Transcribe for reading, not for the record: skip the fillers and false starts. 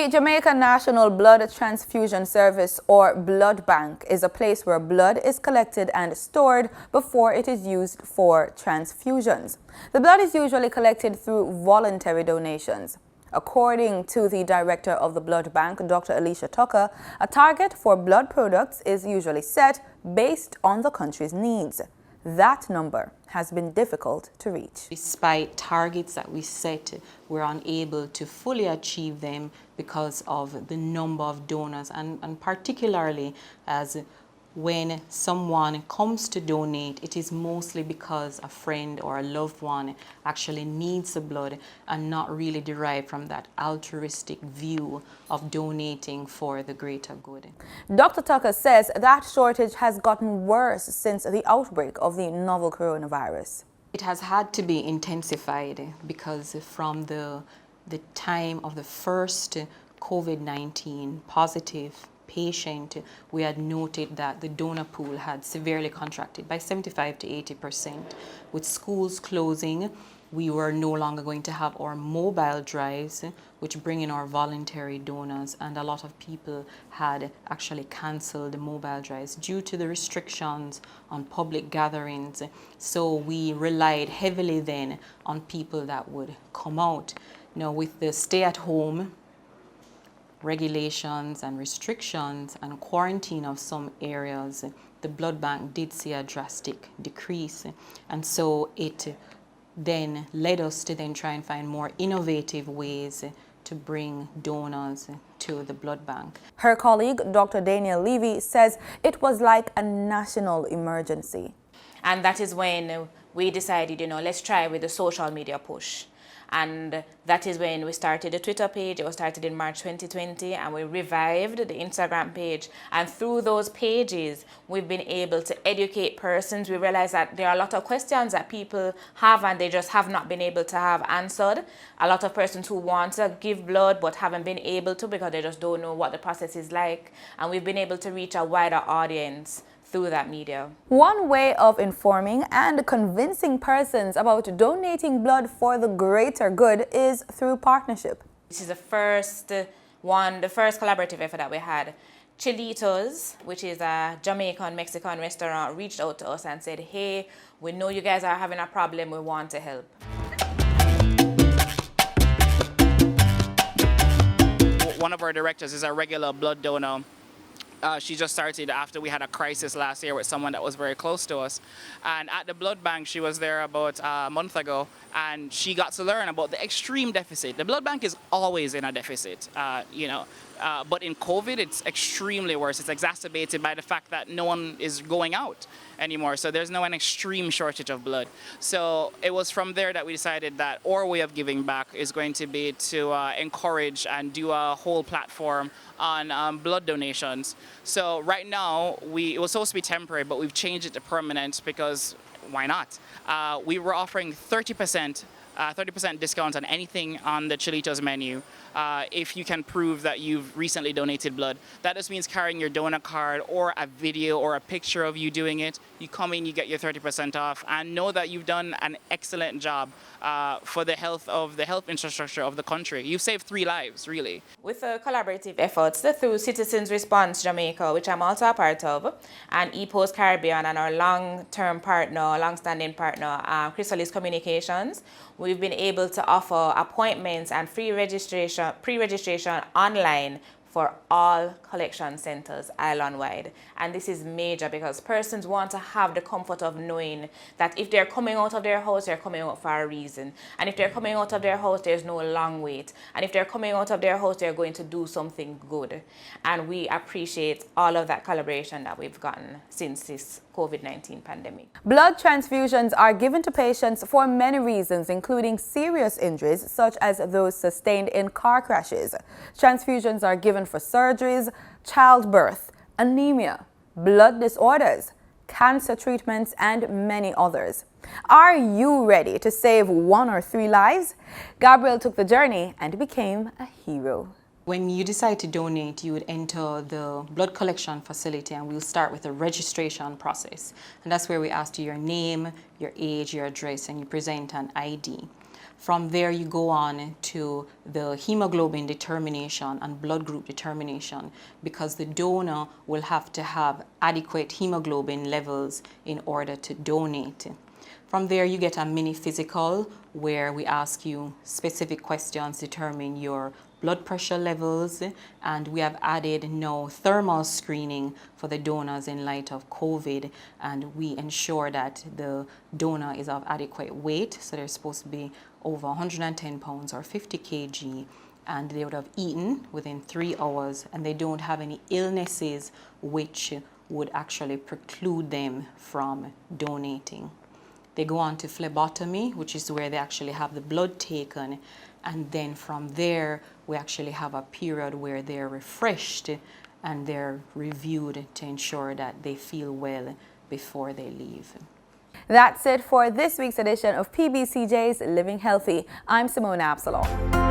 The Jamaica National Blood Transfusion Service, or blood bank, is a place where blood is collected and stored before it is used for transfusions. The blood is usually collected through voluntary donations. According to the director of the blood bank, Dr. Alicia Tucker, a target for blood products is usually set based on the country's needs. That number has been difficult to reach. Despite targets that we set, we're unable to fully achieve them because of the number of donors, and particularly as when someone comes to donate, it is mostly because a friend or a loved one actually needs the blood and not really derived from that altruistic view of donating for the greater good. Dr. Tucker says that shortage has gotten worse since the outbreak of the novel coronavirus. It has had to be intensified because from the time of the first COVID-19 positive patient, we had noted that the donor pool had severely contracted by 75 to 80%. With schools closing, we were no longer going to have our mobile drives, which bring in our voluntary donors, and a lot of people had actually canceled the mobile drives due to the restrictions on public gatherings. So we relied heavily then on people that would come out. Now, with the stay-at-home regulations and restrictions and quarantine of some areas, the blood bank did see a drastic decrease. And so it then led us to then try and find more innovative ways to bring donors to the blood bank. Her colleague, Dr. Daniel Levy, says it was like a national emergency. And that is when we decided, let's try with the social media push. And that is when we started the Twitter page. It was started in March 2020, and we revived the Instagram page. And through those pages, we've been able to educate persons. We realize that there are a lot of questions that people have and they just have not been able to have answered. A lot of persons who want to give blood but haven't been able to because they just don't know what the process is like. And we've been able to reach a wider audience through that media. One way of informing and convincing persons about donating blood for the greater good is through partnership. This is the first collaborative effort that we had. Chilitos, which is a Jamaican-Mexican restaurant, reached out to us and said, hey, we know you guys are having a problem, we want to help. One of our directors is a regular blood donor. She just started after we had a crisis last year with someone that was very close to us. And at the blood bank, she was there about a month ago, and she got to learn about the extreme deficit. The blood bank is always in a deficit, but in COVID, it's extremely worse. It's exacerbated by the fact that no one is going out anymore. So there's now an extreme shortage of blood. So it was from there that we decided that our way of giving back is going to be to encourage and do a whole platform on blood donations. So right now, it was supposed to be temporary, but we've changed it to permanent because why not? We were offering 30% discount on anything on the Chilitos menu if you can prove that you've recently donated blood. That just means carrying your donor card or a video or a picture of you doing it. You come in, you get your 30% off, and know that you've done an excellent job for the health infrastructure of the country. You've saved 3 lives, really. With the collaborative efforts through Citizens Response Jamaica, which I'm also a part of, and ePost Caribbean, and our long-standing partner, Chrysalis Communications, we've been able to offer appointments and pre-registration online for all collection centers island-wide. And this is major because persons want to have the comfort of knowing that if they're coming out of their house, they're coming out for a reason. And if they're coming out of their house, there's no long wait. And if they're coming out of their house, they're going to do something good. And we appreciate all of that collaboration that we've gotten since this COVID-19 pandemic. Blood transfusions are given to patients for many reasons, including serious injuries such as those sustained in car crashes. Transfusions are given for surgeries, childbirth, anemia, blood disorders, cancer treatments, and many others. Are you ready to save 1 or 3 lives? Gabriel took the journey and became a hero. When you decide to donate, you would enter the blood collection facility, and we'll start with a registration process. And that's where we ask you your name, your age, your address, and you present an ID. From there, you go on to the hemoglobin determination and blood group determination, because the donor will have to have adequate hemoglobin levels in order to donate. From there, you get a mini physical where we ask you specific questions, determine your blood pressure levels, and we have added now thermal screening for the donors in light of COVID, and we ensure that the donor is of adequate weight, so they're supposed to be over 110 pounds or 50 kg, and they would have eaten within 3 hours, and they don't have any illnesses which would actually preclude them from donating. They go on to phlebotomy, which is where they actually have the blood taken, and then from there we actually have a period where they're refreshed and they're reviewed to ensure that they feel well before they leave. That's it for this week's edition of PBCJ's Living Healthy. I'm Simona Absalom.